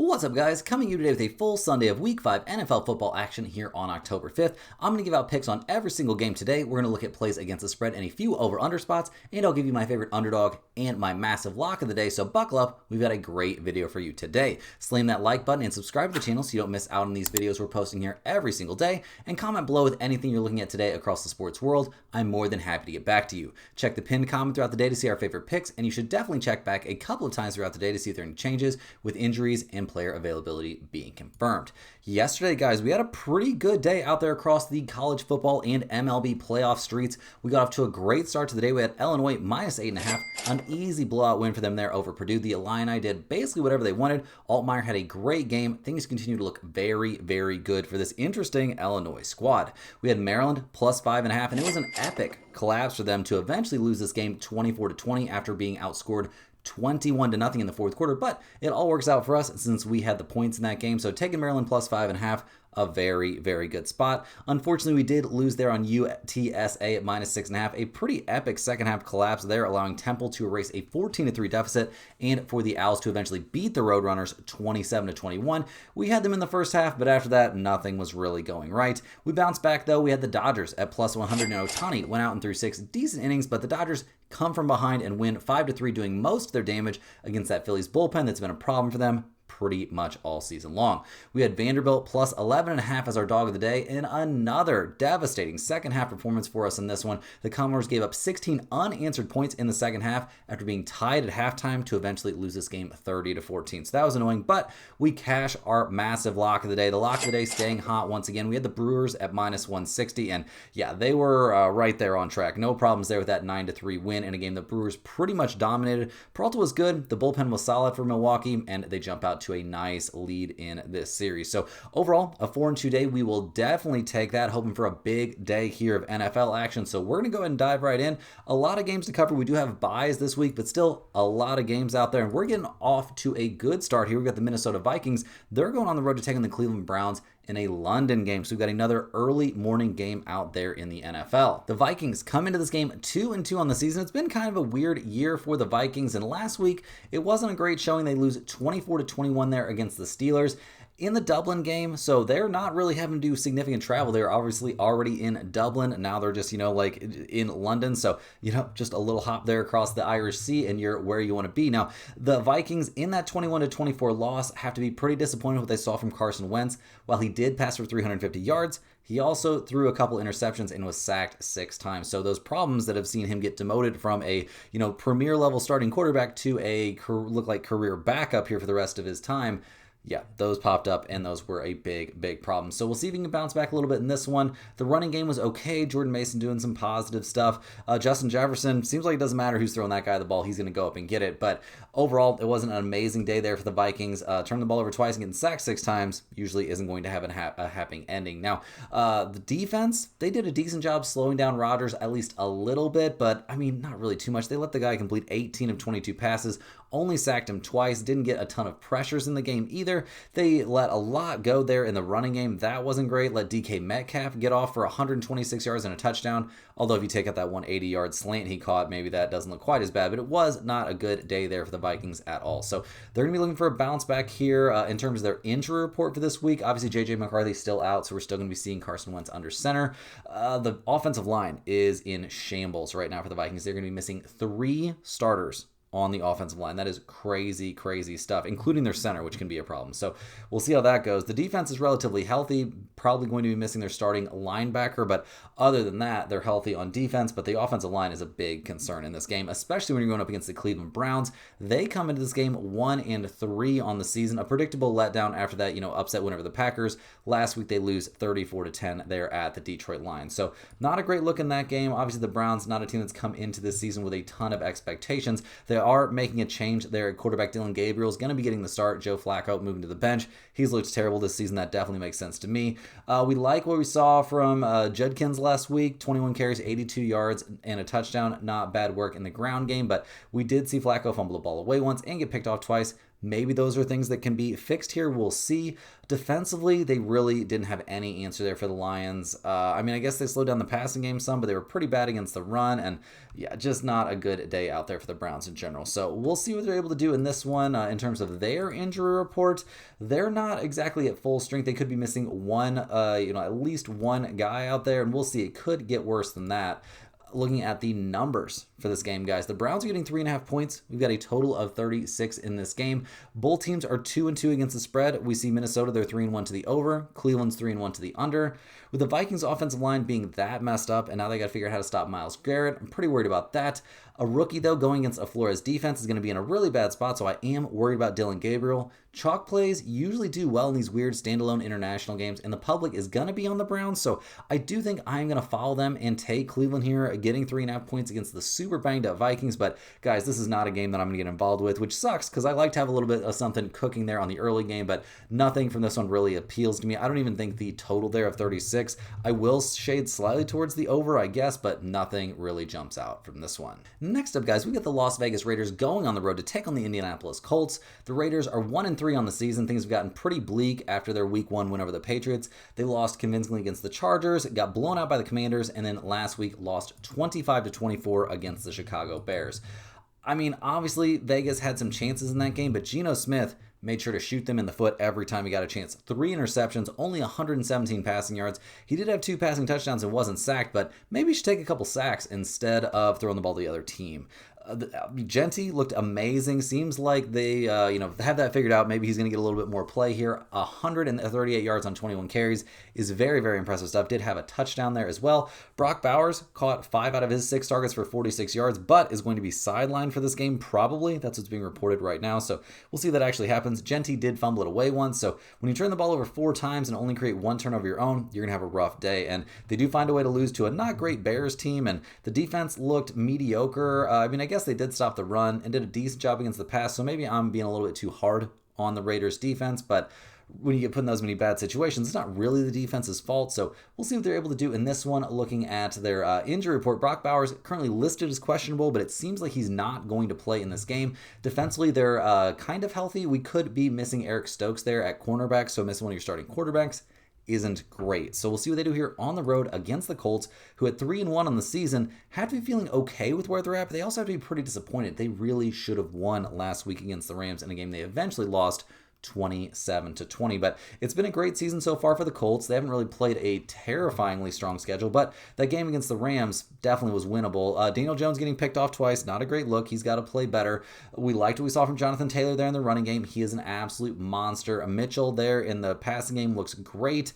What's up, guys? Coming to you today with a full Sunday of Week 5 NFL football action here on October 5th. I'm going to give out picks on every single game today. We're going to look at plays against the spread and a few over-under spots, and I'll give you my favorite underdog and my massive lock of the day, so buckle up. We've got a great video for you today. Slam that like button and subscribe to the channel so you don't miss out on these videos we're posting here every single day, and comment below with anything you're looking at today across the sports world. I'm more than happy to get back to you. Check the pinned comment throughout the day to see our favorite picks, and you should definitely check back a couple of times throughout the day to see if there are any changes with injuries and player availability being confirmed. Yesterday, guys, we had a pretty good day out there across the college football and MLB playoff streets. We got off to a great start to the day. We had Illinois minus 8.5, an easy blowout win for them there over Purdue. The Illini did basically whatever they wanted. Altmaier had a great game. Things continue to look very, very good for this interesting Illinois squad. We had Maryland plus 5.5, and it was an epic collapse for them to eventually lose this game 24-20 after being outscored 21-0 in the fourth quarter, but it all works out for us since we had the points in that game. So taking Maryland plus 5.5, a very, very good spot. Unfortunately, we did lose there on UTSA at minus 6.5. A pretty epic second half collapse there, allowing Temple to erase a 14-3 deficit and for the Owls to eventually beat the Roadrunners 27-21. We had them in the first half, but after that, nothing was really going right. We bounced back though. We had the Dodgers at plus 100, and Ohtani went out and threw 6 decent innings, but the Dodgers come from behind and win 5-3, doing most of their damage against that Phillies bullpen that's been a problem for them pretty much all season long. We had Vanderbilt plus 11.5 as our dog of the day, and another devastating second half performance for us in this one. The Commodores gave up 16 unanswered points in the second half after being tied at halftime to eventually lose this game 30-14. So that was annoying, but we cash our massive lock of the day. The lock of the day staying hot once again. We had the Brewers at minus 160, and yeah, they were right there on track. No problems there with that 9-3 win in a game the Brewers pretty much dominated. Peralta was good. The bullpen was solid for Milwaukee, and they jump out to a nice lead in this series. So overall, a 4-2 day. We will definitely take that, hoping for a big day here of NFL action. So we're going to go ahead and dive right in. A lot of games to cover. We do have buys this week, but still a lot of games out there, and we're getting off to a good start here. We've got the Minnesota Vikings. They're going on the road to take on the Cleveland Browns in a London game. So we've got another early morning game out there in the NFL. The Vikings come into this game 2-2 on the season. It's been kind of a weird year for the Vikings, and last week it wasn't a great showing. They lose 24-21 there against the Steelers in the Dublin game, so they're not really having to do significant travel. They're obviously already in Dublin. Now they're just, like in London. So, just a little hop there across the Irish Sea and you're where you want to be. Now, the Vikings in that 21-24 loss have to be pretty disappointed with what they saw from Carson Wentz. While he did pass for 350 yards, he also threw a couple interceptions and was sacked 6 times. So those problems that have seen him get demoted from a, premier level starting quarterback to a look like career backup here for the rest of his time, yeah, those popped up, and those were a big, big problem. So we'll see if he can bounce back a little bit in this one. The running game was okay. Jordan Mason doing some positive stuff. Justin Jefferson, seems like it doesn't matter who's throwing that guy the ball. He's going to go up and get it. But overall, it wasn't an amazing day there for the Vikings. Turning the ball over twice and getting sacked 6 times usually isn't going to have a happy ending. Now, the defense, they did a decent job slowing down Rodgers at least a little bit, but, not really too much. They let the guy complete 18 of 22 passes, only sacked him twice, didn't get a ton of pressures in the game either. They let a lot go there in the running game. That wasn't great. Let DK Metcalf get off for 126 yards and a touchdown. Although if you take out that 180-yard slant he caught, maybe that doesn't look quite as bad. But it was not a good day there for the Vikings at all. So they're going to be looking for a bounce back here in terms of their injury report for this week. Obviously, J.J. McCarthy's still out, so we're still going to be seeing Carson Wentz under center. The offensive line is in shambles right now for the Vikings. They're going to be missing 3 starters on the offensive line. That is crazy, crazy stuff, including their center, which can be a problem. So we'll see how that goes. The defense is relatively healthy, probably going to be missing their starting linebacker, but other than that, they're healthy on defense, but the offensive line is a big concern in this game, especially when you're going up against the Cleveland Browns. They come into this game 1-3 on the season, a predictable letdown after that, upset win over the Packers. Last week, they lose 34-10 there at the Detroit Lions. So not a great look in that game. Obviously, the Browns, not a team that's come into this season with a ton of expectations. They are making a change there. Quarterback Dylan Gabriel is going to be getting the start. Joe Flacco moving to the bench. He's looked terrible this season. That definitely makes sense to me. We like what we saw from Judkins last week. 21 carries, 82 yards, and a touchdown. Not bad work in the ground game, but we did see Flacco fumble the ball away once and get picked off twice. Maybe those are things that can be fixed here. We'll see. Defensively, they really didn't have any answer there for the Lions. I mean, I guess they slowed down the passing game some, but they were pretty bad against the run, and yeah, just not a good day out there for the Browns in general. So we'll see what they're able to do in this one. In terms of their injury report, they're not exactly at full strength. They could be missing one, at least one guy out there, and we'll see. It could get worse than that. Looking at the numbers for this game, guys, the Browns are getting 3.5 points. We've got a total of 36 in this game. Both teams are 2-2 against the spread. We see Minnesota, they're 3-1 to the over. Cleveland's 3-1 to the under. With the Vikings offensive line being that messed up, and now they got to figure out how to stop Myles Garrett, I'm pretty worried about that. A rookie, though, going against a Flores defense is going to be in a really bad spot, so I am worried about Dylan Gabriel. Chalk plays usually do well in these weird standalone international games, and the public is going to be on the Browns, so I do think I'm going to follow them and take Cleveland here, getting 3.5 points against the super banged up Vikings. But guys, this is not a game that I'm going to get involved with, which sucks because I like to have a little bit of something cooking there on the early game, but nothing from this one really appeals to me. I don't even think the total there of 36. I will shade slightly towards the over, I guess, but nothing really jumps out from this one. Next up, guys, we got the Las Vegas Raiders going on the road to take on the Indianapolis Colts. The Raiders are 1-3 on the season. Things have gotten pretty bleak after their week 1 win over the Patriots. They lost convincingly against the Chargers, got blown out by the Commanders, and then last week lost 25-24 against the Chicago Bears. I mean, obviously, Vegas had some chances in that game, but Geno Smith made sure to shoot them in the foot every time he got a chance. 3 interceptions, only 117 passing yards. He did have 2 passing touchdowns and wasn't sacked, but maybe he should take a couple sacks instead of throwing the ball to the other team. Genty looked amazing. Seems like they, have that figured out. Maybe he's going to get a little bit more play here. 138 yards on 21 carries is very, very impressive stuff. Did have a touchdown there as well. Brock Bowers caught 5 out of his 6 targets for 46 yards, but is going to be sidelined for this game, probably. That's what's being reported right now, so we'll see if that actually happens. Genty did fumble it away once, so when you turn the ball over 4 times and only create 1 turnover of your own, you're going to have a rough day, and they do find a way to lose to a not great Bears team, and the defense looked mediocre. I guess they did stop the run and did a decent job against the pass, so maybe I'm being a little bit too hard on the Raiders defense, but when you get put in those many bad situations, it's not really the defense's fault, so we'll see what they're able to do in this one. Looking at their injury report, Brock Bowers currently listed as questionable, but it seems like he's not going to play in this game. Defensively, they're kind of healthy. We could be missing Eric Stokes there at cornerback, so missing one of your starting quarterbacks isn't great. So we'll see what they do here on the road against the Colts, who at 3-1 on the season have to be feeling okay with where they're at, but they also have to be pretty disappointed. They really should have won last week against the Rams in a game they eventually lost 27-20, but it's been a great season so far for the Colts. They haven't really played a terrifyingly strong schedule, but that game against the Rams definitely was winnable. Daniel Jones getting picked off twice, not a great look. He's got to play better. We liked what we saw from Jonathan Taylor there in the running game. He is an absolute monster. Mitchell there in the passing game looks great.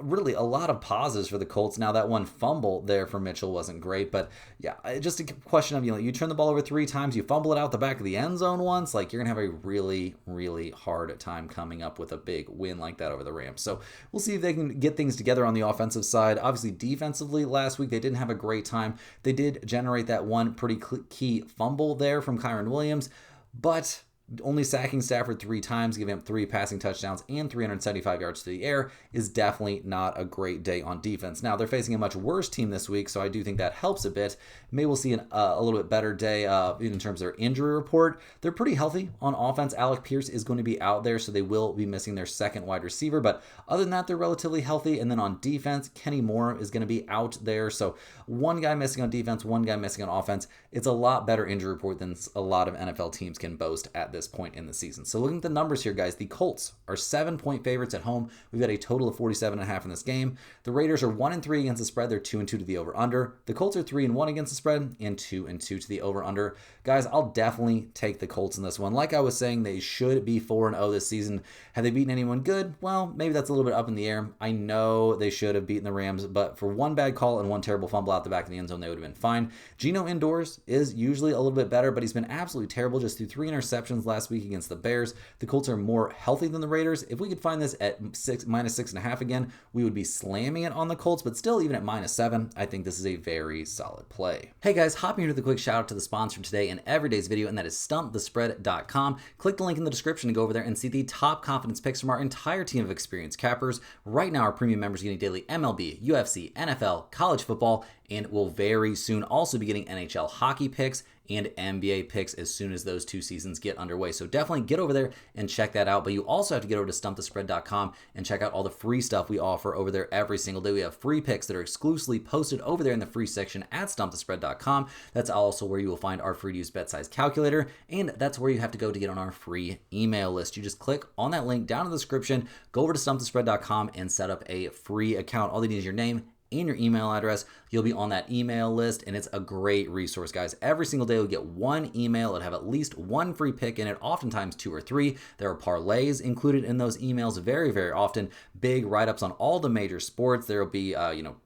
Really a lot of positives for the Colts. Now that one fumble there for Mitchell wasn't great, but yeah, just a question of, you turn the ball over 3 times, you fumble it out the back of the end zone once, like you're gonna have a really, really hard time coming up with a big win like that over the Rams. So we'll see if they can get things together on the offensive side. Obviously defensively last week they didn't have a great time. They did generate that one pretty key fumble there from Kyron Williams, but only sacking Stafford 3 times, giving him 3 passing touchdowns and 375 yards to the air is definitely not a great day on defense. Now, they're facing a much worse team this week, so I do think that helps a bit. Maybe we'll see a little bit better day in terms of their injury report. They're pretty healthy on offense. Alec Pierce is going to be out there, so they will be missing their second wide receiver, but other than that, they're relatively healthy. And then on defense, Kenny Moore is going to be out there, so 1 guy missing on defense, 1 guy missing on offense. It's a lot better injury report than a lot of NFL teams can boast at this point in the season. So looking at the numbers here, guys, the Colts are 7-point favorites at home. We've got a total of 47.5 in this game. The Raiders are 1-3 against the spread. They're 2-2 to the over-under. The Colts are 3-1 against the spread and 2-2 to the over-under. Guys, I'll definitely take the Colts in this one. Like I was saying, they should be 4-0 this season. Have they beaten anyone good? Well, maybe that's a little bit up in the air. I know they should have beaten the Rams, but for 1 bad call and 1 terrible fumble out the back of the end zone, they would have been fine. Geno indoors is usually a little bit better, but he's been absolutely terrible. Just threw 3 interceptions last week against the Bears. The Colts are more healthy than the Raiders. If we could find this at -6.5 again, we would be slamming it on the Colts, but still, even at -7, I think this is a very solid play. Hey guys, hopping here with a quick shout out to the sponsor today and every day's video, and that is stumpthespread.com. Click the link in the description to go over there and see the top confidence picks from our entire team of experienced cappers. Right now, our premium members are getting daily MLB, UFC, NFL, college football, and we'll very soon also be getting NHL hockey picks and NBA picks as soon as those 2 seasons get underway. So definitely get over there and check that out. But you also have to get over to stumpthespread.com and check out all the free stuff we offer over there every single day. We have free picks that are exclusively posted over there in the free section at stumpthespread.com. That's also where you will find our free to use bet size calculator, and that's where you have to go to get on our free email list. You just click on that link down in the description, go over to stumpthespread.com and set up a free account. All you need is your name and your email address. You'll be on that email list, and it's a great resource, guys. Every single day you'll get one email. It'll have at least one free pick in it, oftentimes 2 or 3. There are parlays included in those emails very, very often. Big write-ups on all the major sports. There will be,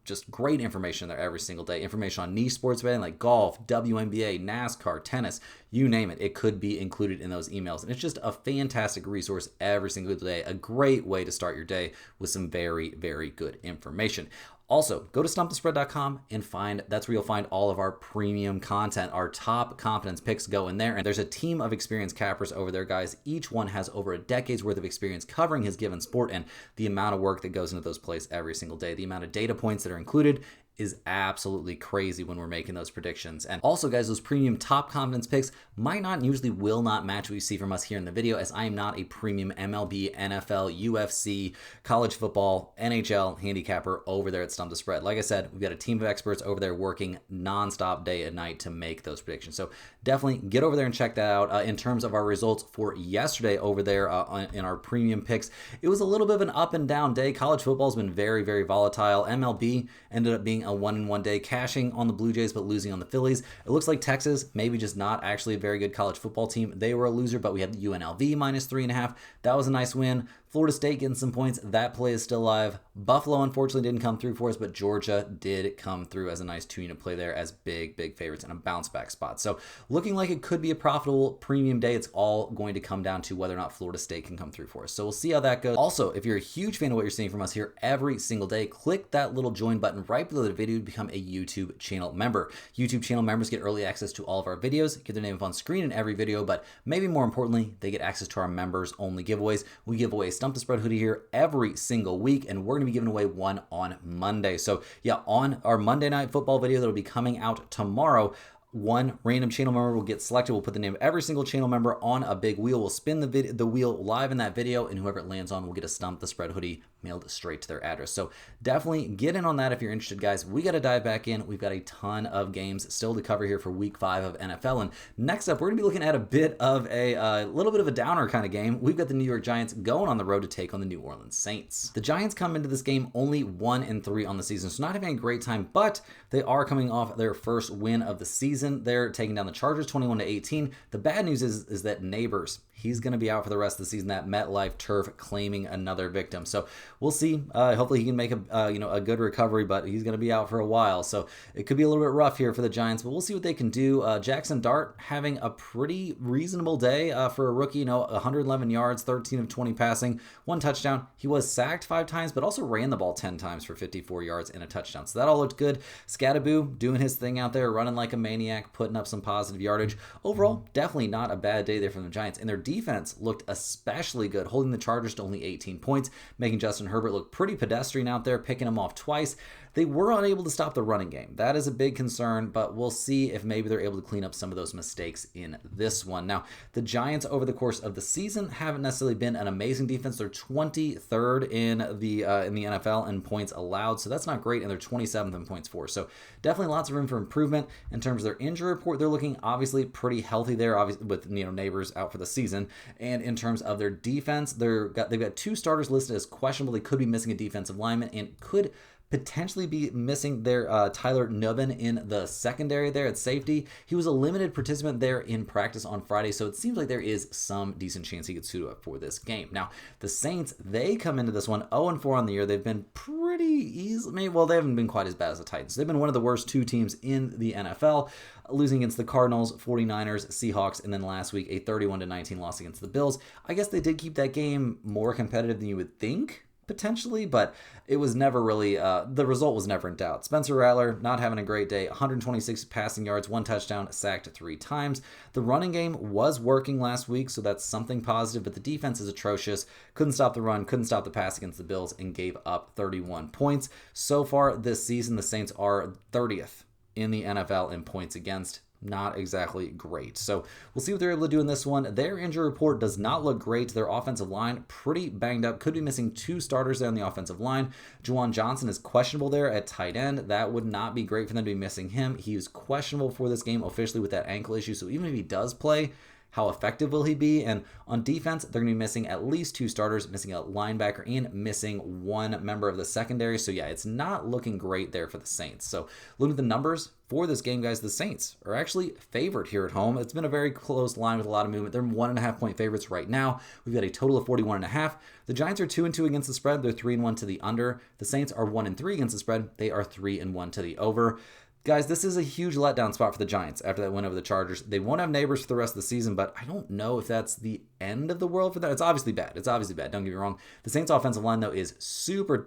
just great information there every single day. Information on niche sports betting like golf, WNBA, NASCAR, tennis, you name it. It could be included in those emails, and it's just a fantastic resource every single day. A great way to start your day with some very, very good information. Also, go to stumpthespread.com and that's where you'll find all of our premium content. Our top confidence picks go in there, and there's a team of experienced cappers over there, guys. Each one has over a decade's worth of experience covering his given sport, and the amount of work that goes into those plays every single day, the amount of data points that are included is absolutely crazy when we're making those predictions. And also, guys, those premium top confidence picks might not and usually will not match what you see from us here in the video, as I am not a premium MLB, NFL, UFC, college football, NHL handicapper over there at Stump the Spread. Like I said, we've got a team of experts over there working nonstop day and night to make those predictions. So definitely get over there and check that out. In terms of our results for yesterday over there in our premium picks, it was a little bit of an up and down day. College football has been very, very volatile. MLB ended up being a 1-in-1 day, cashing on the Blue Jays but losing on the Phillies. It looks like Texas, maybe just not actually a very good college football team. They were a loser, but we had UNLV minus 3.5. That was a nice win. Florida State getting some points. That play is still alive. Buffalo, unfortunately, didn't come through for us, but Georgia did come through as a nice 2-unit play there as big, big favorites in a bounce back spot. So looking like it could be a profitable premium day. It's all going to come down to whether or not Florida State can come through for us. So we'll see how that goes. Also, if you're a huge fan of what you're seeing from us here every single day, click that little join button right below the video to become a YouTube channel member. YouTube channel members get early access to all of our videos, get their name up on screen in every video, but maybe more importantly, they get access to our members only giveaways. We give away a Stump the Spread hoodie here every single week, and we're going to be giving away one on Monday. So yeah, on our Monday Night Football video that'll be coming out tomorrow, one random channel member will get selected. We'll put the name of every single channel member on a big wheel. We'll spin the wheel live in that video, and whoever it lands on will get a Stump the Spread hoodie mailed straight to their address. So definitely get in on that if you're interested, guys. We got to dive back in. We've got a ton of games still to cover here for week 5 of NFL. And next up, we're going to be looking at a bit of a little bit of a downer kind of game. We've got the New York Giants going on the road to take on the New Orleans Saints. The Giants come into this game only 1-3 on the season, so not having a great time, but they are coming off their first win of the season. They're taking down the Chargers 21-18. The bad news is that Neighbors, he's going to be out for the rest of the season. That MetLife turf claiming another victim. So we'll see. Hopefully he can make a good recovery, but he's going to be out for a while. So it could be a little bit rough here for the Giants, but we'll see what they can do. Jackson Dart having a pretty reasonable day for a rookie. 111 yards, 13 of 20 passing, 1 touchdown. He was sacked 5 times, but also ran the ball 10 times for 54 yards and a touchdown. So that all looked good. Scattaboo doing his thing out there, running like a maniac, putting up some positive yardage. Overall, definitely not a bad day there from the Giants. And their defense looked especially good, holding the Chargers to only 18 points, making Justin Herbert look pretty pedestrian out there, picking him off twice. They were unable to stop the running game. That is a big concern, but we'll see if maybe they're able to clean up some of those mistakes in this one. Now, the Giants over the course of the season haven't necessarily been an amazing defense. They're 23rd in the NFL in points allowed, so that's not great, and they're 27th in points for. So definitely lots of room for improvement. In terms of their injury report, they're looking obviously pretty healthy there, obviously with Neighbors out for the season. And in terms of their defense, they've got 2 starters listed as questionable. They could be missing a defensive lineman and could potentially be missing their Tyler Nubbin in the secondary there at safety. He was a limited participant there in practice on Friday, so it seems like there is some decent chance he gets suited up for this game. Now, the Saints, they come into this one 0-4 on the year. They've been pretty easy. Well, they haven't been quite as bad as the Titans. They've been one of the worst 2 teams in the NFL, losing against the Cardinals, 49ers, Seahawks, and then last week a 31-19 loss against the Bills. I guess they did keep that game more competitive than you would think, Potentially, but it was never really, the result was never in doubt. Spencer Rattler not having a great day, 126 passing yards, 1 touchdown, sacked 3 times. The running game was working last week, so that's something positive, but the defense is atrocious. Couldn't stop the run, couldn't stop the pass against the Bills, and gave up 31 points. So far this season, the Saints are 30th in the NFL in points against. Not exactly great. So we'll see what they're able to do in this one. Their injury report does not look great. Their offensive line pretty banged up. Could be missing 2 starters there on the offensive line. Juwan Johnson is questionable there at tight end. That would not be great for them to be missing him. He is questionable for this game officially with that ankle issue. So even if he does play, how effective will he be? And on defense, they're going to be missing at least 2 starters, missing a linebacker, and missing 1 member of the secondary. So yeah, it's not looking great there for the Saints. So looking at the numbers for this game, guys, the Saints are actually favored here at home. It's been a very close line with a lot of movement. They're 1.5-point favorites right now. We've got a total of 41.5. The Giants are 2-2 against the spread. They're 3-1 to the under. The Saints are 1-3 against the spread. They are 3-1 to the over. Guys, this is a huge letdown spot for the Giants after that win over the Chargers. They won't have neighbors for the rest of the season, but I don't know if that's the end of the world for them. It's obviously bad. Don't get me wrong. The Saints' offensive line, though, is super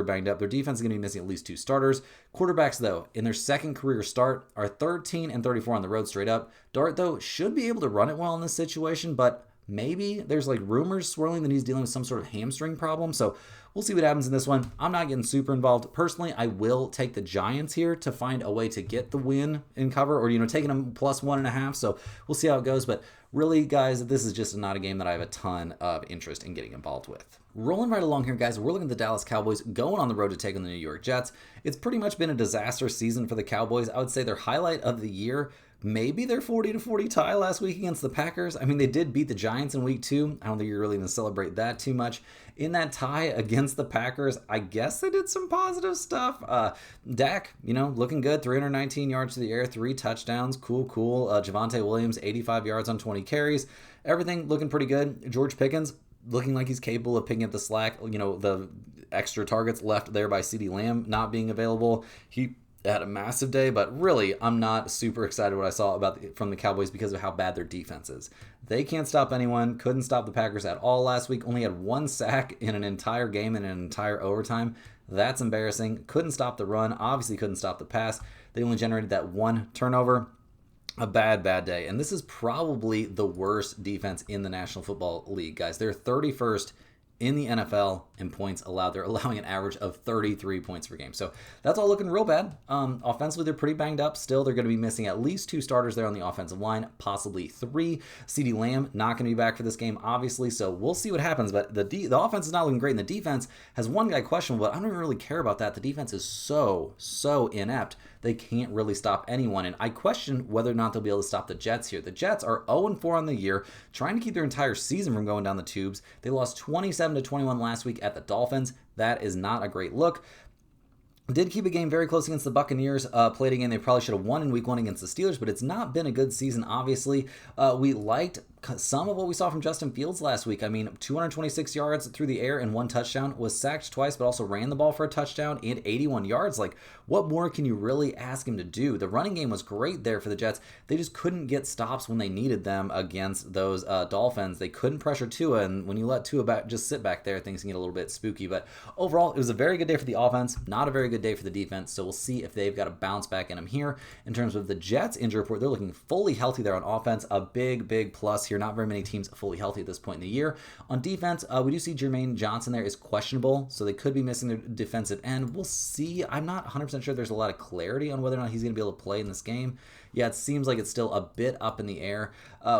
banged up. Their defense is going to be missing at least 2 starters. Quarterbacks, though, in their second career start, are 13-34 on the road straight up. Dart, though, should be able to run it well in this situation, but maybe there's like rumors swirling that he's dealing with some sort of hamstring problem. So we'll see what happens in this one. I'm not getting super involved. Personally, I will take the Giants here to find a way to get the win in cover, or, taking them plus 1.5. So we'll see how it goes. But really, guys, this is just not a game that I have a ton of interest in getting involved with. Rolling right along here, guys, we're looking at the Dallas Cowboys going on the road to take on the New York Jets. It's pretty much been a disaster season for the Cowboys. I would say their highlight of the year, maybe their 40-40 tie last week against the Packers. I mean, they did beat the Giants in week 2. I don't think you're really going to celebrate that too much. In that tie against the Packers, I guess they did some positive stuff. Dak, looking good. 319 yards to the air, 3 touchdowns. Cool. Javonte Williams, 85 yards on 20 carries. Everything looking pretty good. George Pickens, looking like he's capable of picking up the slack. The extra targets left there by CeeDee Lamb not being available. He had a massive day, but really, I'm not super excited what I saw from the Cowboys because of how bad their defense is. They can't stop anyone, couldn't stop the Packers at all last week, only had 1 sack in an entire game and an entire overtime. That's embarrassing. Couldn't stop the run, obviously couldn't stop the pass. They only generated that 1 turnover. A bad day. And this is probably the worst defense in the National Football League, guys. They're 31st in the NFL in points allowed. They're allowing an average of 33 points per game. So that's all looking real bad. Offensively, they're pretty banged up. Still, they're going to be missing at least 2 starters there on the offensive line, possibly 3. CeeDee Lamb not going to be back for this game, obviously. So we'll see what happens. But the offense is not looking great, and the defense has 1 guy questionable, but I don't even really care about that. The defense is so inept. They can't really stop anyone, and I question whether or not they'll be able to stop the Jets here. The Jets are 0-4 on the year, trying to keep their entire season from going down the tubes. They lost 27-21 last week at the Dolphins. That is not a great look. Did keep a game very close against the Buccaneers. Played a game they probably should have won in week 1 against the Steelers, but it's not been a good season, obviously. We liked some of what we saw from Justin Fields last week. I mean, 226 yards through the air and 1 touchdown, was sacked twice, but also ran the ball for a touchdown and 81 yards. Like, what more can you really ask him to do? The running game was great there for the Jets. They just couldn't get stops when they needed them against those Dolphins. They couldn't pressure Tua, and when you let Tua just sit back there, things can get a little bit spooky. But overall, it was a very good day for the offense, not a very good day for the defense, so we'll see if they've got a bounce back in them here. In terms of the Jets injury report, they're looking fully healthy there on offense. A big plus here. Not very many teams fully healthy at this point in the year. On defense, we do see Jermaine Johnson there is questionable, so they could be missing their defensive end. We'll see. I'm not 100% sure there's a lot of clarity on whether or not he's going to be able to play in this game. Yeah, it seems like it's still a bit up in the air.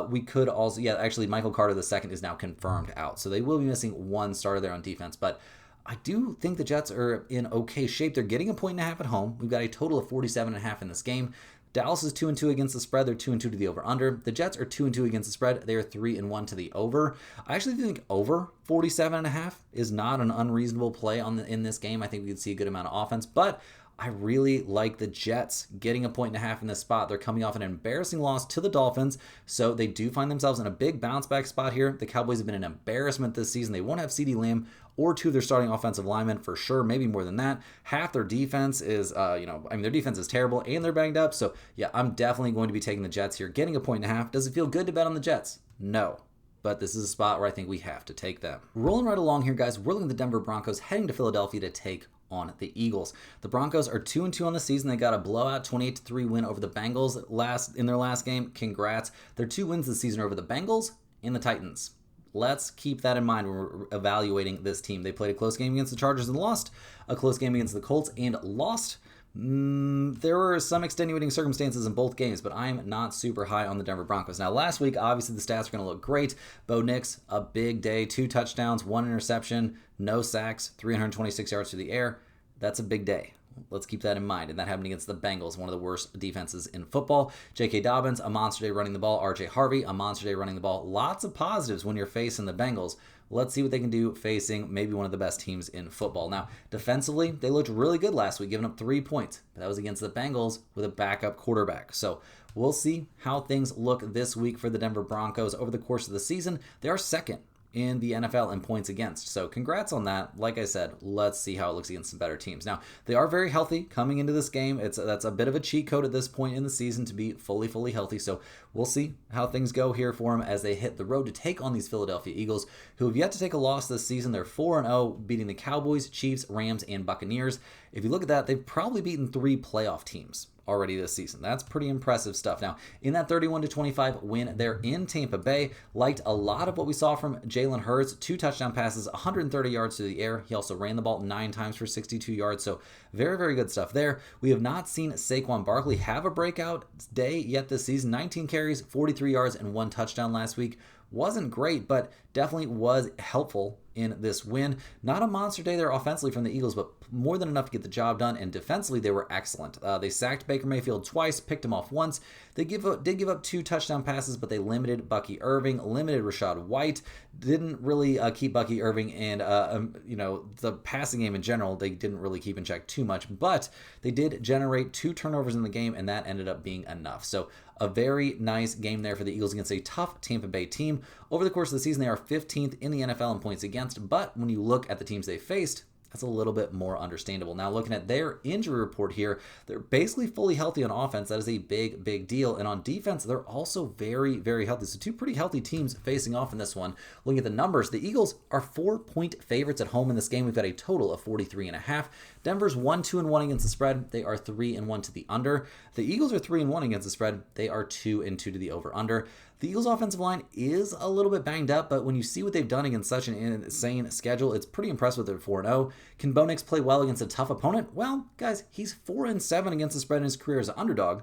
We could also, actually, Michael Carter II is now confirmed out, so they will be missing 1 starter there on defense, but I do think the Jets are in okay shape. They're getting a 1.5 at home. We've got a total of 47.5 in this game. Dallas is 2-2 against the spread. They're 2-2 to the over-under. The Jets are 2-2 against the spread. They are 3-1 to the over. I actually think over 47.5 is not an unreasonable play in this game. I think we could see a good amount of offense, but I really like the Jets getting a 1.5 in this spot. They're coming off an embarrassing loss to the Dolphins, so they do find themselves in a big bounce back spot here. The Cowboys have been an embarrassment this season. They won't have CeeDee Lamb or 2 of their starting offensive linemen for sure, maybe more than that. Half their defense is, their defense is terrible and they're banged up. So yeah, I'm definitely going to be taking the Jets here, getting a 1.5. Does it feel good to bet on the Jets? No. but this is a spot where I think we have to take them. Rolling right along here, guys, we're looking at the Denver Broncos heading to Philadelphia to take on the Eagles. The Broncos are 2-2 on the season. They got a blowout 28-3 win over the Bengals in their last game. Congrats. Their 2 wins this season are over the Bengals and the Titans. Let's keep that in mind when we're evaluating this team. They played a close game against the Chargers and lost, a close game against the Colts and lost. There were some extenuating circumstances in both games, but I'm not super high on the Denver Broncos. Now, last week, obviously, the stats are going to look great. Bo Nix, a big day, 2 touchdowns, 1 interception, no sacks, 326 yards through the air. That's a big day. Let's keep that in mind. And that happened against the Bengals, one of the worst defenses in football. J.K. Dobbins, a monster day running the ball. R.J. Harvey, a monster day running the ball. Lots of positives when you're facing the Bengals. Let's see what they can do facing maybe one of the best teams in football. Now, defensively, they looked really good last week, giving up 3 points. But that was against the Bengals with a backup quarterback. So we'll see how things look this week for the Denver Broncos over the course of the season. They are second in the NFL in points against. So congrats on that. Like I said, let's see how it looks against some better teams. Now, they are very healthy coming into this game. That's a bit of a cheat code at this point in the season to be fully healthy. So we'll see how things go here for them as they hit the road to take on these Philadelphia Eagles, who have yet to take a loss this season. They're 4-0, beating the Cowboys, Chiefs, Rams, and Buccaneers. If you look at that, they've probably beaten 3 playoff teams already this season. That's pretty impressive stuff. Now, in that 31-25 win, they're in Tampa Bay. Liked a lot of what we saw from Jalen Hurts. 2 touchdown passes, 130 yards through the air. He also ran the ball 9 times for 62 yards. So very good stuff there. We have not seen Saquon Barkley have a breakout day yet this season. 19 carries, 43 yards, and 1 touchdown last week. Wasn't great, but definitely was helpful in this win. Not a monster day there offensively from the Eagles, but more than enough to get the job done, and defensively they were excellent. They sacked Baker Mayfield twice, picked him off once. They did give up 2 touchdown passes, but they limited Bucky Irving, limited Rachaad White, didn't really keep Bucky Irving and the passing game in general, they didn't really keep in check too much, but they did generate 2 turnovers in the game, and that ended up being enough. So a very nice game there for the Eagles against a tough Tampa Bay team. Over the course of the season, they are 15th in the NFL in points against, but when you look at the teams they faced, that's a little bit more understandable. Now, looking at their injury report here, they're basically fully healthy on offense. That is a big deal. And on defense, they're also very healthy. So 2 pretty healthy teams facing off in this one. Looking at the numbers, the Eagles are 4-point favorites at home in this game. We've got a total of 43.5. Denver's 1-2-1 against the spread. They are 3-1 to the under. The Eagles are 3-1 against the spread. They are 2-2 to the over-under. The Eagles' offensive line is a little bit banged up, but when you see what they've done against such an insane schedule, it's pretty impressive that they're 4-0. Can Bo Nix play well against a tough opponent? Well, guys, he's 4-7 against the spread in his career as an underdog.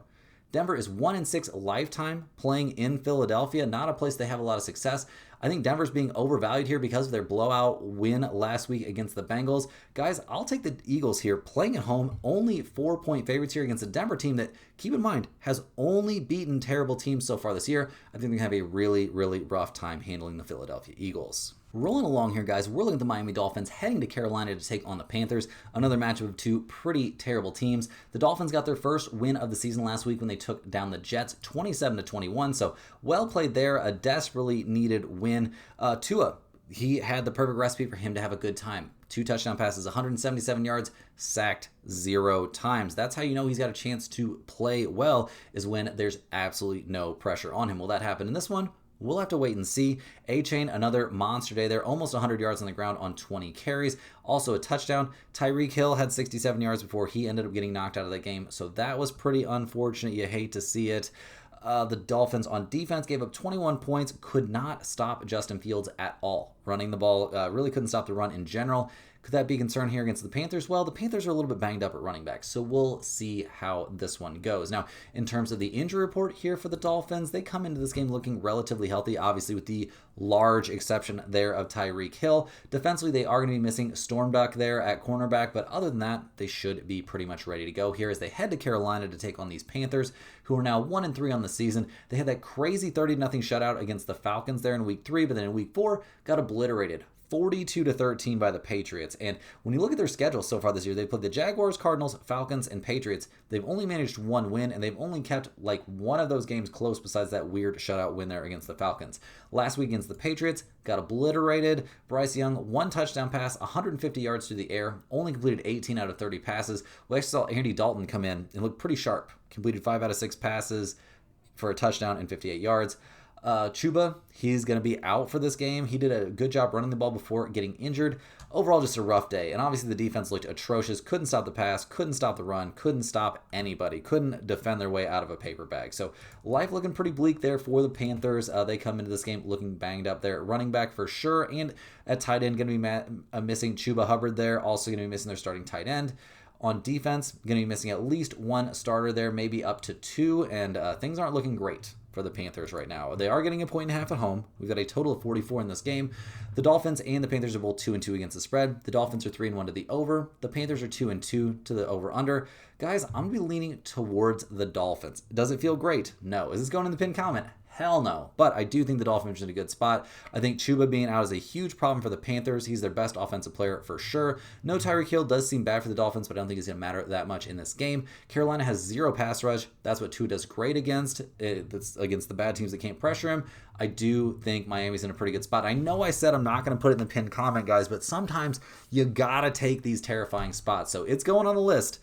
Denver is 1-6 lifetime playing in Philadelphia, not a place they have a lot of success. I think Denver's being overvalued here because of their blowout win last week against the Bengals. Guys, I'll take the Eagles here playing at home, only 4-point favorites here against a Denver team that, keep in mind, has only beaten terrible teams so far this year. I think they're going to have a really rough time handling the Philadelphia Eagles. Rolling along here, guys, we're looking at the Miami Dolphins heading to Carolina to take on the Panthers. Another matchup of 2 pretty terrible teams. The Dolphins got their first win of the season last week when they took down the Jets 27-21. So well played there, a desperately needed win. Tua, he had the perfect recipe for him to have a good time. 2 touchdown passes, 177 yards, sacked 0 times. That's how you know he's got a chance to play well, is when there's absolutely no pressure on him. Will that happen in this one? We'll have to wait and see. A-Chain, another monster day there. Almost 100 yards on the ground on 20 carries. Also a touchdown. Tyreek Hill had 67 yards before he ended up getting knocked out of the game. So that was pretty unfortunate. You hate to see it. The Dolphins on defense gave up 21 points. Could not stop Justin Fields at all. Running the ball, really couldn't stop the run in general. Could that be a concern here against the Panthers? Well, the Panthers are a little bit banged up at running back, so we'll see how this one goes. Now, in terms of the injury report here for the Dolphins, they come into this game looking relatively healthy, obviously with the large exception there of Tyreek Hill. Defensively, they are going to be missing Storm Duck there at cornerback, but other than that, they should be pretty much ready to go here as they head to Carolina to take on these Panthers, who are now 1-3 on the season. They had that crazy 30-0 shutout against the Falcons there in week 3, but then in week 4, got obliterated 42-13 by the Patriots. And when you look at their schedule so far this year, they've played the Jaguars, Cardinals, Falcons, and Patriots. They've only managed 1 win, and they've only kept like one of those games close besides that weird shutout win there against the Falcons. Last week against the Patriots, got obliterated. Bryce Young, 1 touchdown pass, 150 yards through the air, only completed 18 out of 30 passes. We actually saw Andy Dalton come in and look pretty sharp. Completed 5 out of 6 passes for a touchdown and 58 yards. Chuba, he's going to be out for this game. He did a good job running the ball before getting injured. Overall, just a rough day. And obviously, the defense looked atrocious. Couldn't stop the pass, couldn't stop the run, couldn't stop anybody, couldn't defend their way out of a paper bag. So, life looking pretty bleak there for the Panthers. They come into this game looking banged up there. Running back for sure. And at tight end, going to be missing Chuba Hubbard there. Also, going to be missing their starting tight end. On defense, going to be missing at least one starter there, maybe up to two. And things aren't looking great for the Panthers right now. They are getting 1.5 points at home. We've got a total of 44 in this game. The Dolphins and the Panthers are both 2-2 against the spread. The Dolphins are 3-1 to the over. The Panthers are 2-2 to the over/under. Guys, I'm going to be leaning towards the Dolphins. Does it feel great? No. Is this going in the pinned comment? Hell no. But I do think the Dolphins are in a good spot. I think Chuba being out is a huge problem for the Panthers. He's their best offensive player for sure. No Tyreek Hill does seem bad for the Dolphins, but I don't think it's going to matter that much in this game. Carolina has zero pass rush. That's what Tua does great against. That's against the bad teams that can't pressure him. I do think Miami's in a pretty good spot. I know I said I'm not going to put it in the pinned comment, guys, but sometimes you got to take these terrifying spots. So it's going on the list.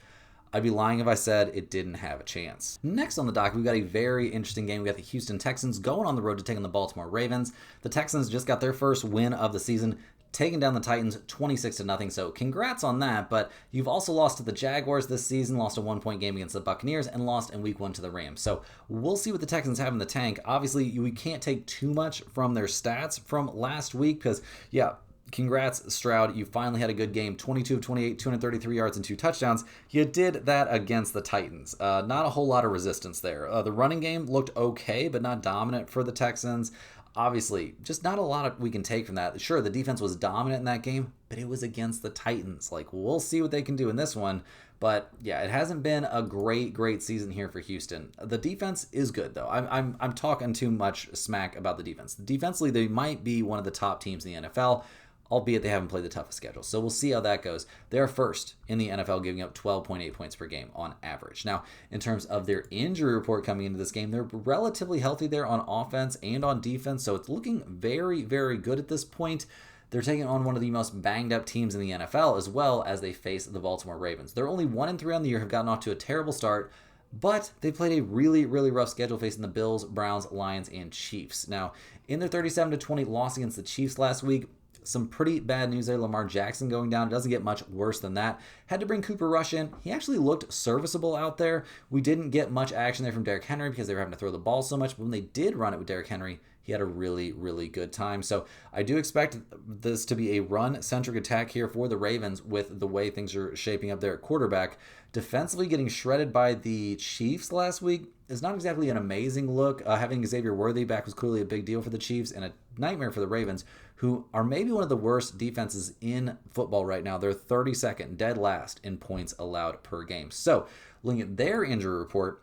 I'd be lying if I said it didn't have a chance. Next on the dock, we've got a very interesting game. We got the Houston Texans going on the road to take on the Baltimore Ravens. The Texans just got their first win of the season, taking down the Titans 26-0. So congrats on that, but you've also lost to the Jaguars this season, lost a 1-point game against the Buccaneers, and lost in week 1 to the Rams. So we'll see what the Texans have in the tank. Obviously, we can't take too much from their stats from last week because, yeah, congrats, Stroud. You finally had a good game. 22 of 28, 233 yards and 2 touchdowns. You did that against the Titans. Not a whole lot of resistance there. The running game looked okay, but not dominant for the Texans. Obviously, just not a lot we can take from that. Sure, the defense was dominant in that game, but it was against the Titans. Like, we'll see what they can do in this one. But yeah, it hasn't been a great season here for Houston. The defense is good though. I'm talking too much smack about the defense. Defensively, they might be one of the top teams in the NFL, albeit they haven't played the toughest schedule. So we'll see how that goes. They're first in the NFL, giving up 12.8 points per game on average. Now, in terms of their injury report coming into this game, they're relatively healthy there on offense and on defense, so it's looking very good at this point. They're taking on one of the most banged up teams in the NFL, as well as they face the Baltimore Ravens. They're only 1-3 on the year, have gotten off to a terrible start, but they played a really rough schedule facing the Bills, Browns, Lions, and Chiefs. Now, in their 37-20 loss against the Chiefs last week, some pretty bad news there. Lamar Jackson going down. It doesn't get much worse than that. Had to bring Cooper Rush in. He actually looked serviceable out there. We didn't get much action there from Derrick Henry because they were having to throw the ball so much. But when they did run it with Derrick Henry, he had a really good time. So I do expect this to be a run-centric attack here for the Ravens with the way things are shaping up there at quarterback. Defensively getting shredded by the Chiefs last week is not exactly an amazing look. Having Xavier Worthy back was clearly a big deal for the Chiefs and a nightmare for the Ravens, who are maybe one of the worst defenses in football right now. They're 32nd, dead last in points allowed per game. So looking at their injury report,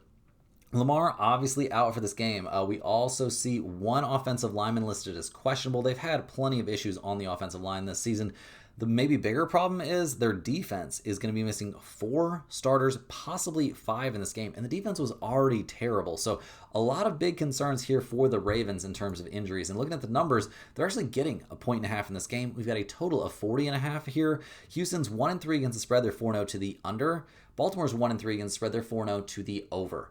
Lamar obviously out for this game. We also see one offensive lineman listed as questionable. They've had plenty of issues on the offensive line this season. The maybe bigger problem is their defense is going to be missing 4 starters, possibly 5 in this game, and the defense was already terrible. So a lot of big concerns here for the Ravens in terms of injuries. And looking at the numbers, they're actually getting 1.5 points in this game. We've got a total of 40.5 here. Houston's 1-3 against the spread. They're 4-0 to the under. Baltimore's 1-3 against the spread. They're 4-0 to the over.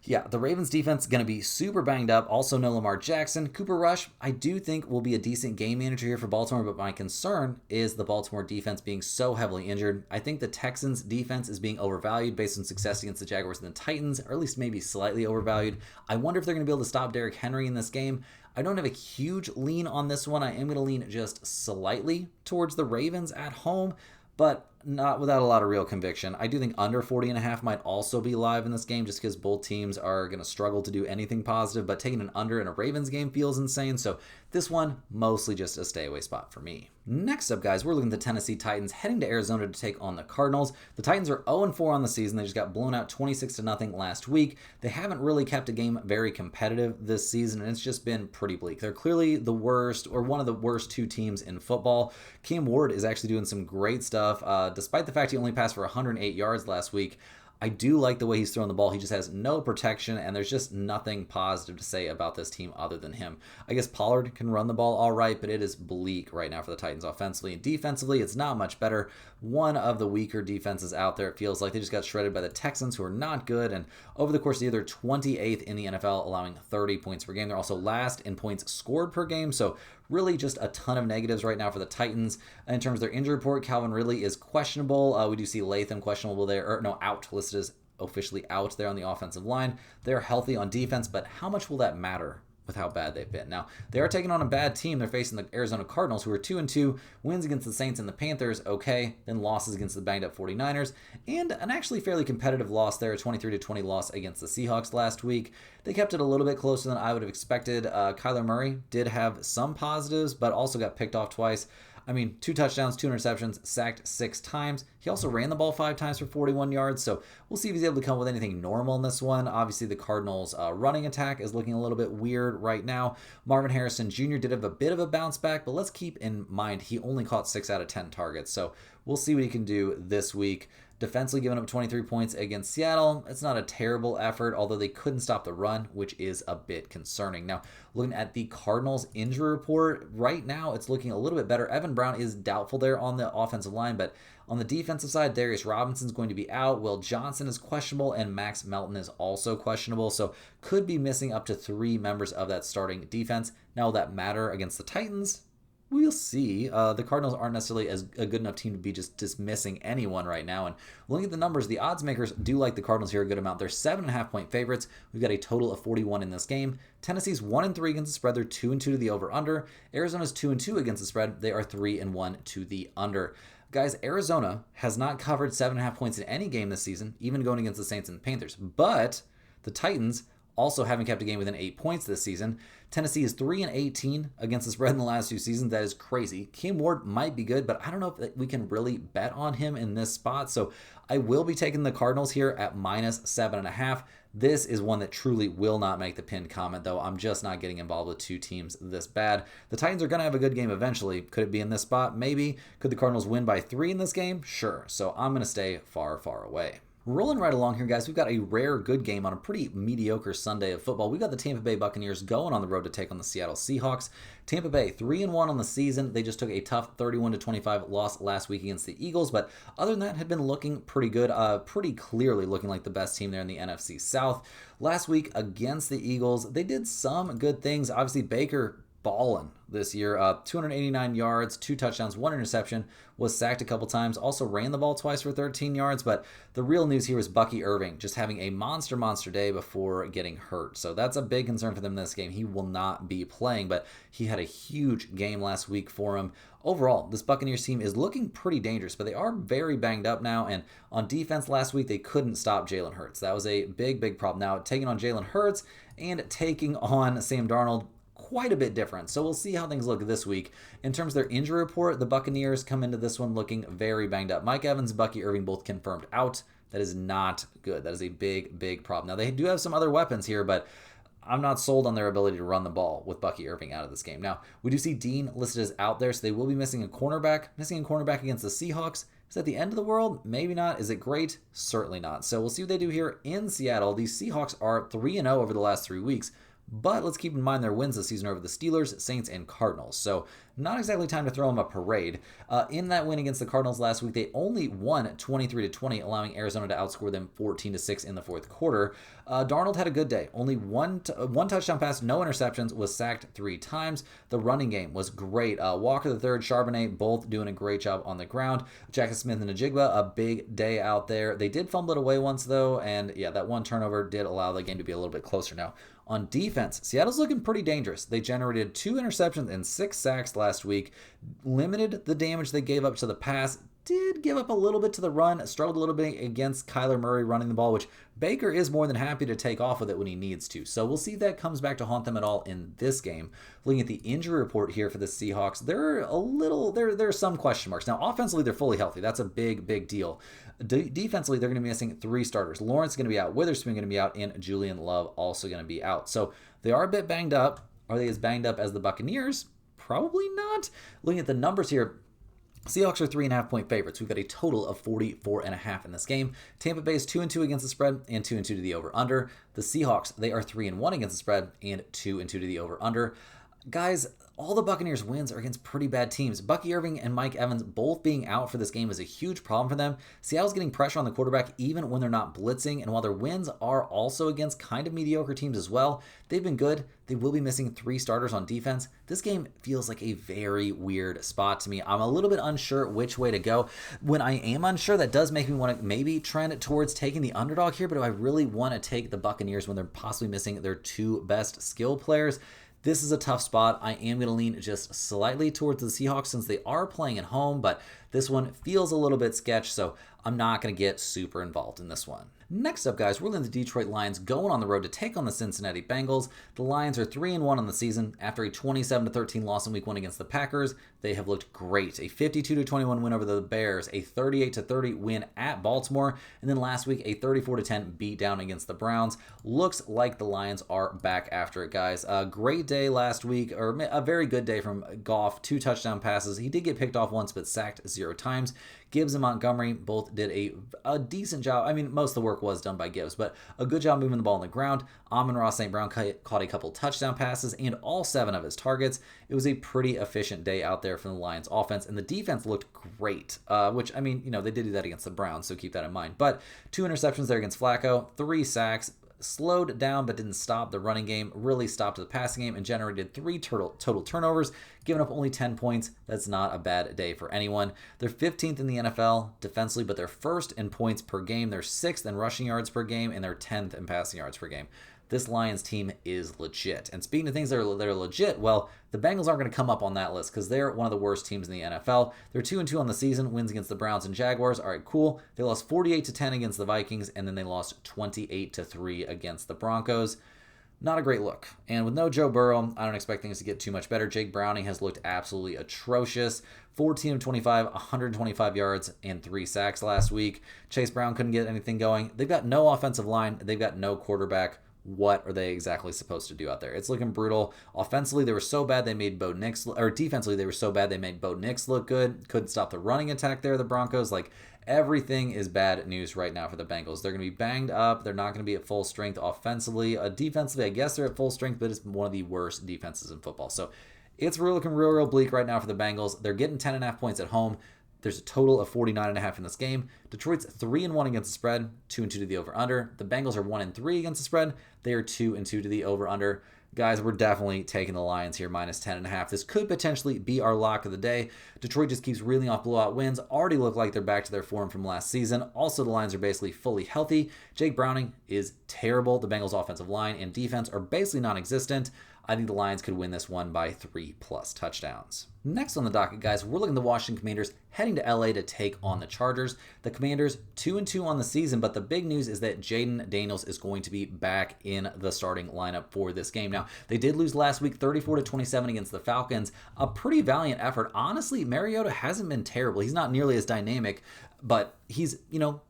Yeah, the Ravens defense is going to be super banged up. Also no Lamar Jackson. Cooper Rush, I do think will be a decent game manager here for Baltimore, but my concern is the Baltimore defense being so heavily injured. I think the Texans defense is being overvalued based on success against the Jaguars and the Titans, or at least maybe slightly overvalued. I wonder if they're going to be able to stop Derrick Henry in this game. I don't have a huge lean on this one. I am going to lean just slightly towards the Ravens at home, but not without a lot of real conviction. I do think under 40.5 might also be live in this game just because both teams are going to struggle to do anything positive, but taking an under in a Ravens game feels insane. So this one, mostly just a stay away spot for me. Next up, guys, we're looking at the Tennessee Titans heading to Arizona to take on the Cardinals. The Titans are 0-4 on the season. They just got blown out 26-0 last week. They haven't really kept a game very competitive this season, and it's just been pretty bleak. They're clearly the worst, or one of the worst 2 teams in football. Cam Ward is actually doing some great stuff. Despite the fact he only passed for 108 yards last week, I do like the way he's throwing the ball. He just has no protection, and there's just nothing positive to say about this team other than him. I guess Pollard can run the ball all right, but it is bleak right now for the Titans offensively. And defensively, it's not much better. One of the weaker defenses out there. It feels like they just got shredded by the Texans, who are not good. And over the course of the year, they're 28th in the NFL, allowing 30 points per game. They're also last in points scored per game. So really just a ton of negatives right now for the Titans. In terms of their injury report, Calvin Ridley is questionable. We do see Latham questionable there, or no, out, listed as officially out there on the offensive line. They're healthy on defense, but how much will that matter with how bad they've been? Now, they are taking on a bad team. They're facing the Arizona Cardinals, who are 2-2, wins against the Saints and the Panthers, okay, then losses against the banged-up 49ers, and an actually fairly competitive loss there, a 23-20 loss against the Seahawks last week. They kept it a little bit closer than I would have expected. Kyler Murray did have some positives, but also got picked off twice. 2 touchdowns, 2 interceptions, sacked 6 times. He also ran the ball 5 times for 41 yards, so we'll see if he's able to come up with anything normal in this one. Obviously, the Cardinals' running attack is looking a little bit weird right now. Marvin Harrison Jr. did have a bit of a bounce back, but let's keep in mind he only caught 6 out of 10 targets, so we'll see what he can do this week. Defensively giving up 23 points against Seattle. It's not a terrible effort, although they couldn't stop the run, which is a bit concerning. Now, looking at the Cardinals injury report, right now it's looking a little bit better. Evan Brown is doubtful there on the offensive line, but on the defensive side, Darius Robinson's going to be out. Will Johnson is questionable, and Max Melton is also questionable, so could be missing up to 3 members of that starting defense. Now, will that matter against the Titans? We'll see. The Cardinals aren't necessarily a good enough team to be just dismissing anyone right now. And looking at the numbers, the odds makers do like the Cardinals here a good amount. They're 7.5-point favorites. We've got a total of 41 in this game. Tennessee's 1-3 against the spread. They're 2-2 to the over/under. Arizona's 2-2 against the spread. They are 3-1 to the under. Guys, Arizona has not covered 7.5 points in any game this season, even going against the Saints and Panthers. But the Titans also haven't kept a game within 8 points this season. Tennessee is 3-18 against the spread in the last 2 seasons. That is crazy. Cam Ward might be good, but I don't know if we can really bet on him in this spot. So I will be taking the Cardinals here at -7.5. This is one that truly will not make the pinned comment, though. I'm just not getting involved with 2 teams this bad. The Titans are going to have a good game eventually. Could it be in this spot? Maybe. Could the Cardinals win by 3 in this game? Sure. So I'm going to stay far, far away. Rolling right along here, guys, we've got a rare good game on a pretty mediocre Sunday of football. We've got the Tampa Bay Buccaneers going on the road to take on the Seattle Seahawks. Tampa Bay 3-1 on the season. They just took a tough 31-25 loss last week against the Eagles, but other than that, had been looking pretty good, pretty clearly looking like the best team there in the NFC South. Last week against the Eagles, they did some good things. Obviously, Baker balling this year. 289 yards, 2 touchdowns, 1 interception, was sacked a couple times, also ran the ball twice for 13 yards, but the real news here was Bucky Irving just having a monster day before getting hurt. So that's a big concern for them this game. He will not be playing, but he had a huge game last week for him. Overall, this Buccaneers team is looking pretty dangerous, but they are very banged up now, and on defense last week, they couldn't stop Jalen Hurts. That was a big problem. Now, taking on Jalen Hurts and taking on Sam Darnold, quite a bit different. So we'll see how things look this week. In terms of their injury report, the Buccaneers come into this one looking very banged up. Mike Evans and Bucky Irving both confirmed out. That is not good. That is a big problem. Now, they do have some other weapons here, but I'm not sold on their ability to run the ball with Bucky Irving out of this game. Now, we do see Dean listed as out there, so they will be missing a cornerback. Missing a cornerback against the Seahawks. Is that the end of the world? Maybe not. Is it great? Certainly not. So we'll see what they do here in Seattle. These Seahawks are 3-0 over the last 3 weeks. But let's keep in mind their wins this season over the Steelers, Saints, and Cardinals. So not exactly time to throw them a parade. In that win against the Cardinals last week, they only won 23-20, allowing Arizona to outscore them 14-6 in the fourth quarter. Darnold had a good day. Only one touchdown pass, no interceptions, was sacked 3 times. The running game was great. Walker III, Charbonnet, both doing a great job on the ground. Jackson Smith and Najigba, a big day out there. They did fumble it away once, though, and yeah, that one turnover did allow the game to be a little bit closer now. On defense, Seattle's looking pretty dangerous. They generated 2 interceptions and 6 sacks last week, limited the damage they gave up to the pass, did give up a little bit to the run, struggled a little bit against Kyler Murray running the ball, which Baker is more than happy to take off with it when he needs to. So we'll see if that comes back to haunt them at all in this game. Looking at the injury report here for the Seahawks, there are some question marks. Now, offensively, they're fully healthy. That's a big deal. Defensively, they're going to be missing 3 starters. Lawrence is going to be out, Witherspoon going to be out, and Julian Love also going to be out. So they are a bit banged up. Are they as banged up as the Buccaneers? Probably not. Looking at the numbers here, Seahawks are 3.5-point favorites. We've got a total of 44.5 in this game. Tampa Bay is 2-2 against the spread and 2-2 to the over/under. The Seahawks, they are 3-1 against the spread and 2-2 to the over/under. Guys, all the Buccaneers wins are against pretty bad teams. Bucky Irving and Mike Evans both being out for this game is a huge problem for them. Seattle's getting pressure on the quarterback even when they're not blitzing, and while their wins are also against kind of mediocre teams as well, they've been good. They will be missing 3 starters on defense. This game feels like a very weird spot to me. I'm a little bit unsure which way to go. When I am unsure, that does make me want to maybe trend towards taking the underdog here, but do I really want to take the Buccaneers when they're possibly missing their 2 best skill players? This is a tough spot. I am going to lean just slightly towards the Seahawks since they are playing at home, but this one feels a little bit sketch, so I'm not going to get super involved in this one. Next up, guys, we're looking at the Detroit Lions going on the road to take on the Cincinnati Bengals. The Lions are 3-1 on the season after a 27-13 loss in Week 1 against the Packers. They have looked great. A 52-21 win over the Bears, a 38-30 win at Baltimore, and then last week a 34-10 beatdown against the Browns. Looks like the Lions are back after it, guys. A great day last week, or a very good day from Goff. 2 touchdown passes. He did get picked off once, but sacked 0 times. Gibbs and Montgomery both did a decent job. I mean, most of the work was done by Gibbs, but a good job moving the ball on the ground. Amon-Ra St. Brown caught a couple touchdown passes and all 7 of his targets. It was a pretty efficient day out there from the Lions offense, and the defense looked great, which, I mean, they did do that against the Browns, so keep that in mind. But 2 interceptions there against Flacco, 3 sacks, slowed down but didn't stop the running game, really stopped the passing game, and generated 3 total turnovers, giving up only 10 points. That's not a bad day for anyone. They're 15th in the NFL defensively, but they're 1st in points per game. They're 6th in rushing yards per game, and they're 10th in passing yards per game. This Lions team is legit. And speaking of things that are legit, well, the Bengals aren't going to come up on that list because they're one of the worst teams in the NFL. They're 2-2 on the season, wins against the Browns and Jaguars. All right, cool. They lost 48-10 against the Vikings, and then they lost 28-3 against the Broncos. Not a great look. And with no Joe Burrow, I don't expect things to get too much better. Jake Browning has looked absolutely atrocious. 14 of 25, 125 yards, and 3 sacks last week. Chase Brown couldn't get anything going. They've got no offensive line. They've got no quarterback. What are they exactly supposed to do out there? It's looking brutal. Offensively, they were so bad they made Bo Nix, or defensively, they were so bad they made Bo Nix look good. Couldn't stop the running attack there, the Broncos. Like, everything is bad news right now for the Bengals. They're going to be banged up. They're not going to be at full strength offensively. Defensively, I guess they're at full strength, but it's one of the worst defenses in football. So it's looking real bleak right now for the Bengals. They're getting 10.5 points at home. There's a total of 49.5 in this game. Detroit's 3-1 against the spread, 2-2 to the over/under. The Bengals are 1-3 against the spread. They are 2-2 to the over/under. Guys, we're definitely taking the Lions here, minus 10.5. This could potentially be our lock of the day. Detroit just keeps reeling off blowout wins. Already look like they're back to their form from last season. Also, the Lions are basically fully healthy. Jake Browning is terrible. The Bengals' offensive line and defense are basically non-existent. I think the Lions could win this one by 3+ touchdowns. Next on the docket, guys, we're looking at the Washington Commanders heading to LA to take on the Chargers. The Commanders 2-2 on the season, but the big news is that Jaden Daniels is going to be back in the starting lineup for this game. Now, they did lose last week 34-27 against the Falcons. A pretty valiant effort. Honestly, Mariota hasn't been terrible. He's not nearly as dynamic, but he's,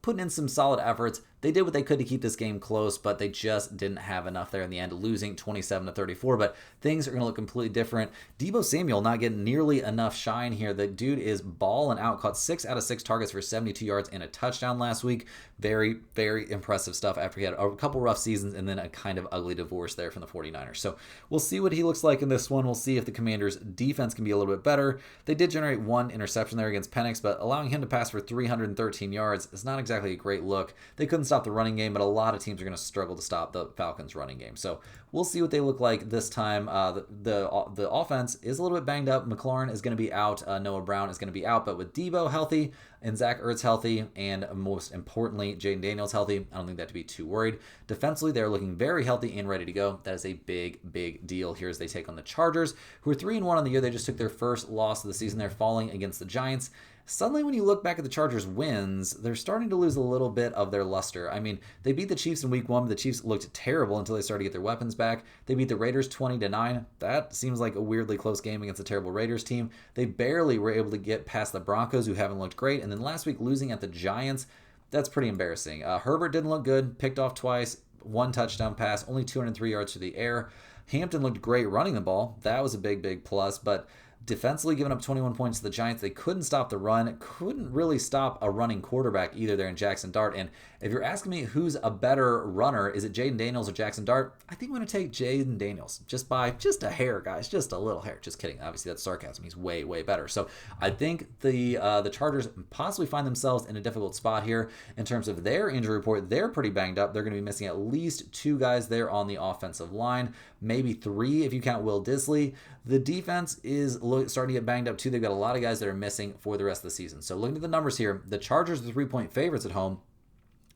putting in some solid efforts. They did what they could to keep this game close, but they just didn't have enough there in the end, losing 27-34. But things are going to look completely different. Deebo Samuel not getting nearly enough shine here. The dude is balling out. Caught 6 out of 6 targets for 72 yards and a touchdown last week. Very, very impressive stuff after he had a couple rough seasons and then a kind of ugly divorce there from the 49ers. So we'll see what he looks like in this one. We'll see if the Commanders' defense can be a little bit better. They did generate 1 interception there against Penix, but allowing him to pass for 313 yards is not exactly a great look. They couldn't stop the running game, but a lot of teams are going to struggle to stop the Falcons' running game. So we'll see what they look like this time. The offense is a little bit banged up. McLaurin is going to be out. Noah Brown is going to be out, but with Deebo healthy and Zach Ertz healthy, and most importantly, Jaden Daniels healthy, I don't think that to be too worried. Defensively, they're looking very healthy and ready to go. That is a big deal here as they take on the Chargers, who are 3-1 on the year. They just took their first loss of the season. They're falling against the Giants. Suddenly, when you look back at the Chargers' wins, they're starting to lose a little bit of their luster. I mean, they beat the Chiefs in Week 1, but the Chiefs looked terrible until they started to get their weapons back. They beat the Raiders 20-9. That seems like a weirdly close game against a terrible Raiders team. They barely were able to get past the Broncos, who haven't looked great. And then last week, losing at the Giants, that's pretty embarrassing. Herbert didn't look good, picked off twice, 1 touchdown pass, only 203 yards through the air. Hampton looked great running the ball. That was a big plus, but defensively giving up 21 points to the Giants. They couldn't stop the run, couldn't really stop a running quarterback either there in Jackson Dart. And if you're asking me who's a better runner, is it Jaden Daniels or Jackson Dart? I think I'm going to take Jaden Daniels just by just a hair, guys, just a little hair. Just kidding. Obviously, that's sarcasm. He's way, way better. So I think the Chargers possibly find themselves in a difficult spot here in terms of their injury report. They're pretty banged up. They're going to be missing at least 2 guys there on the offensive line, maybe 3 if you count Will Disley. The defense is starting to get banged up too. They've got a lot of guys that are missing for the rest of the season. So looking at the numbers here, the Chargers are 3-point favorites at home.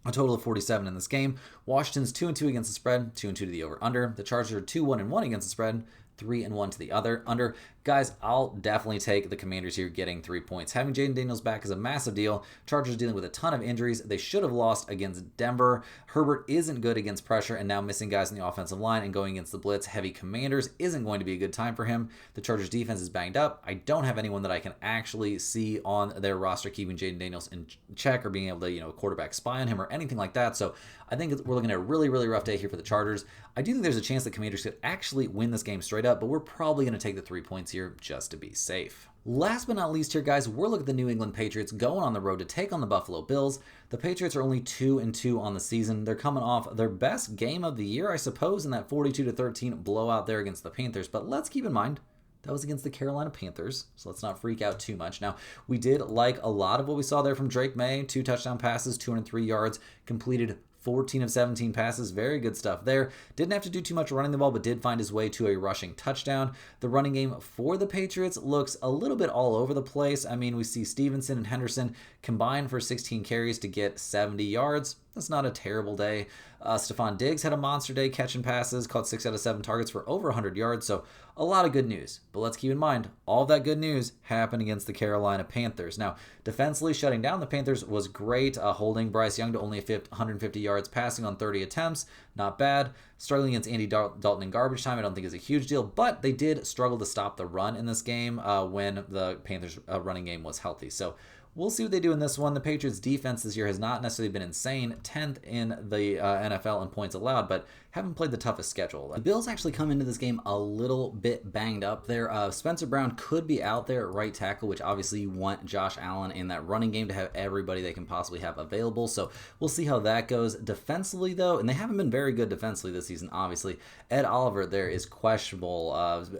A total of 47 in this game. Washington's 2-2 against the spread, 2-2 to the over/under. The Chargers are 2-1-1 against the spread, 3-1 to the other under. Guys, I'll definitely take the Commanders here getting 3 points. Having Jaden Daniels back is a massive deal. Chargers dealing with a ton of injuries. They should have lost against Denver. Herbert isn't good against pressure, and now missing guys in the offensive line and going against the blitz heavy Commanders isn't going to be a good time for him. The Chargers defense is banged up. I don't have anyone that I can actually see on their roster keeping Jaden Daniels in check or being able to, quarterback spy on him or anything like that. So I think we're looking at a really, really rough day here for the Chargers. I do think there's a chance that Commanders could actually win this game straight up, but we're probably going to take the 3 points here just to be safe. Last but not least here, guys, we're looking at the New England Patriots going on the road to take on the Buffalo Bills. The Patriots are only 2-2 on the season. They're coming off their best game of the year, I suppose, in that 42-13 blowout there against the Panthers. But let's keep in mind, that was against the Carolina Panthers, so let's not freak out too much. Now, we did like a lot of what we saw there from Drake May. 2 touchdown passes, 203 yards, completed 14 of 17 passes. Very good stuff there. Didn't have to do too much running the ball, but did find his way to a rushing touchdown. The running game for the Patriots looks a little bit all over the place. I mean, we see Stevenson and Henderson combined for 16 carries to get 70 yards. That's not a terrible day. Stephon Diggs had a monster day catching passes, caught 6 out of 7 targets for over 100 yards. So a lot of good news. But let's keep in mind, all that good news happened against the Carolina Panthers. Now, defensively shutting down the Panthers was great, holding Bryce Young to only 150 yards passing on 30 attempts. Not bad. Struggling against Andy Dalton in garbage time, I don't think is a huge deal, but they did struggle to stop the run in this game when the Panthers running game was healthy. So we'll see what they do in this one. The Patriots defense this year has not necessarily been insane, 10th in the NFL in points allowed, but haven't played the toughest schedule. The Bills actually come into this game a little bit banged up there. Spencer Brown could be out there at right tackle, which obviously you want Josh Allen in that running game to have everybody they can possibly have available. So we'll see how that goes. Defensively, though, and they haven't been very good defensively this season, obviously. Ed Oliver there is questionable.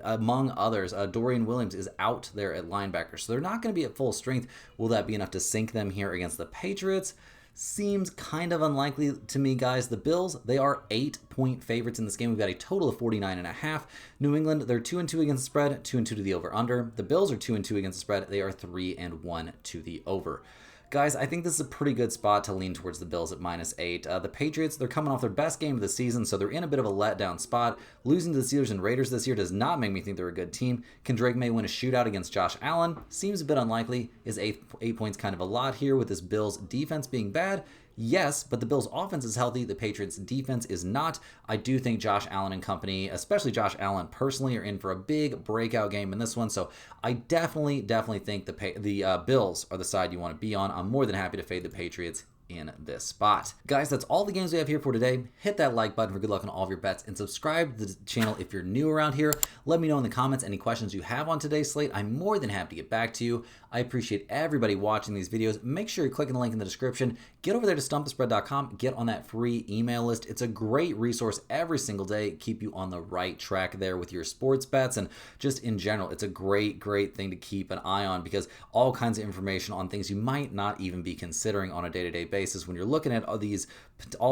Among others, Dorian Williams is out there at linebacker, so they're not going to be at full strength. Will that be enough to sink them here against the Patriots? Seems kind of unlikely to me, guys. The Bills, they are 8-point favorites in this game. We've got a total of 49.5. New England, they're 2-2 against the spread, 2-2 to the over/under. The Bills are 2-2 against the spread. They are 3-1 to the over. Guys, I think this is a pretty good spot to lean towards the Bills at -8. The Patriots, they're coming off their best game of the season, so they're in a bit of a letdown spot. Losing to the Steelers and Raiders this year does not make me think they're a good team. Can Drake May win a shootout against Josh Allen? Seems a bit unlikely. Is 8 points kind of a lot here with this Bills defense being bad? Yes, but the Bills' offense is healthy. The Patriots' defense is not. I do think Josh Allen and company, especially Josh Allen personally, are in for a big breakout game in this one. So I definitely think the Bills are the side you want to be on. I'm more than happy to fade the Patriots in this spot. Guys, that's all the games we have here for today. Hit that like button for good luck on all of your bets and subscribe to the channel if you're new around here. Let me know in the comments any questions you have on today's slate. I'm more than happy to get back to you. I appreciate everybody watching these videos. Make sure you're clicking the link in the description. Get over there to stumpthespread.com. Get on that free email list. It's a great resource every single day. Keep you on the right track there with your sports bets and just in general. It's a great thing to keep an eye on because all kinds of information on things you might not even be considering on a day-to-day basis when you're looking at all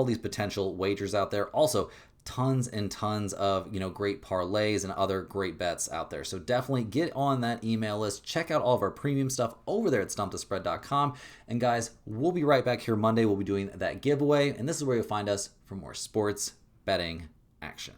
these potential wagers out there. Also, tons and tons of great parlays and other great bets out there. So definitely get on that email list. Check out all of our premium stuff over there at stumpthespread.com. And guys, we'll be right back here Monday. We'll be doing that giveaway, and this is where you'll find us for more sports betting action.